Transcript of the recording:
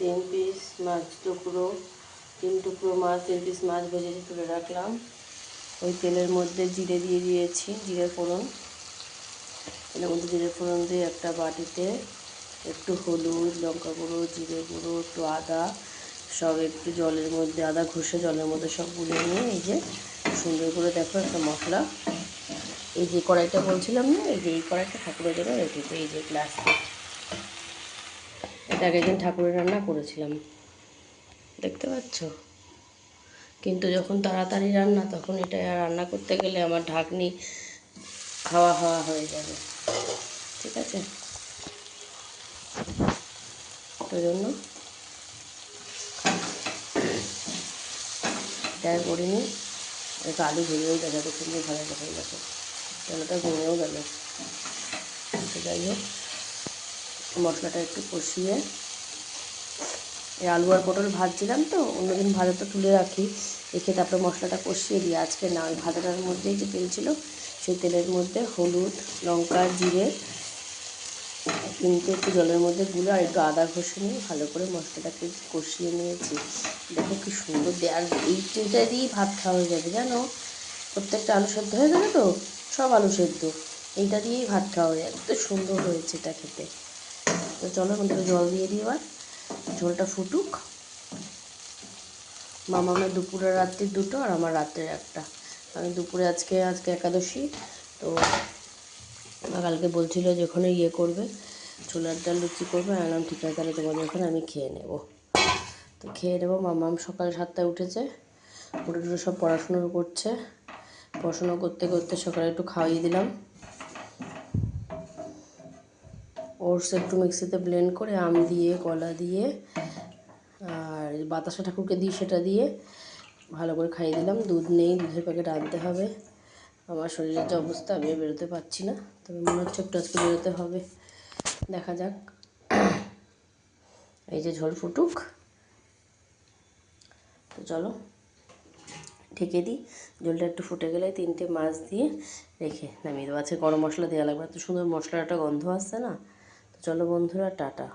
3 piece মাছ টুকরো, 3 টুকরো মাছ, 3 piece মাছ ভেজে তুলে রাখলাম। ওই তেলের মধ্যে জিরে দিয়ে দিয়েছি, জিরে ফোড়ন। তেলের মধ্যে জিরে ফোড়ন দিয়ে একটা বাটিতে একটু হলুদ, লঙ্কা গুঁড়ো, জিরে গুঁড়ো, একটু আদা সব একটু জলের মধ্যে, আদা ঘষে জলের মধ্যে সব গুলে নিয়ে এই যে সুন্দর করে দেখো একটা মশলা। এই যে কড়াইটা বলছিলাম না, এই যে এই কড়াইটা ঠাকুরের জন্য রেখেছি, এই যে প্লাস্টিক। এটা আগের দিন ঠাকুরের রান্না করেছিলাম, দেখতে পাচ্ছ। কিন্তু যখন তাড়াতাড়ি রান্না, তখন এটা রান্না করতে গেলে আমার ঢাকনি হাওয়া হাওয়া হয়ে যাবে, ঠিক আছে। ওই জন্য এটা করিনি। একটু আলু ভেঙেও গেল, এত সুন্দর ভালো হয়ে গেছে, তেলটা ভেঙেও গেল। তো যাই হোক, মশলাটা একটু কষিয়ে, এই আলু আর পটল ভাজছিলাম তো, অন্যদিন ভাজাটা তুলে রাখি, রেখে তারপরে মশলাটা কষিয়ে দিই। আজকে না, ওই ভাজাটার মধ্যেই যে তেল ছিল, সেই তেলের মধ্যে হলুদ, লঙ্কা, জিরে কিন্তু একটু জলের মধ্যে গুলে আর একটু আদা ঘষে নিয়ে ভালো করে মশলাটাকে কষিয়ে নিয়েছি। দেখো কি সুন্দর আর এইটা দিয়েই ভাত খাওয়া হয়ে যাবে জানো। প্রত্যেকটা আলু সেদ্ধ হয়ে গেলে তো, সব আলু সেদ্ধ, এইটা দিয়েই ভাত খাওয়া হয়ে যাবে। এত সুন্দর হয়েছে এটা খেতে। তো চলো এখন থেকে জল দিয়ে দিই, এবার ঝোলটা ফুটুক। মামামের দুপুরে রাত্রির দুটো আর আমার রাত্রের একটা। আমি দুপুরে আজকে একাদশী তো, কালকে বলছিল যে ওখানে করবে, ছোলার ডাল লুচি করবে। আনলাম ঠিক আছে, তাহলে তোমাদের ওখানে আমি খেয়ে নেব। তো খেয়ে নেবো। মামাম সকাল 7টায় উঠেছে, উঠে সব পড়াশুনো করছে। পড়াশুনো করতে করতে সকালে একটু খাওয়িয়ে দিলাম। ওটস একটু মিক্সিতে ব্লেন্ড করে আম দিয়ে, কলা দিয়ে আর বাতাসা ঠাকুরকে দিই, সেটা দিয়ে ভালো করে খাইয়ে দিলাম। দুধ নেই, দুধের প্যাকেট আনতে হবে। আমার শরীরের যে অবস্থা, আমিও বেরোতে পারছি না, তবে মনে হচ্ছে একটু আজকে বেরোতে হবে, দেখা যাক। এই যে ঝোল ফুটুক, তো চলো ঢেকে দিই। ঝোলটা একটু ফুটে গেলে 3টে মাছ দিয়ে রেখে নামিয়ে দেবো। আজকে গরম মশলা দেওয়া লাগবে, এত সুন্দর মশলাটা গন্ধ আসছে না। তো চলো বন্ধুরা, টাটা।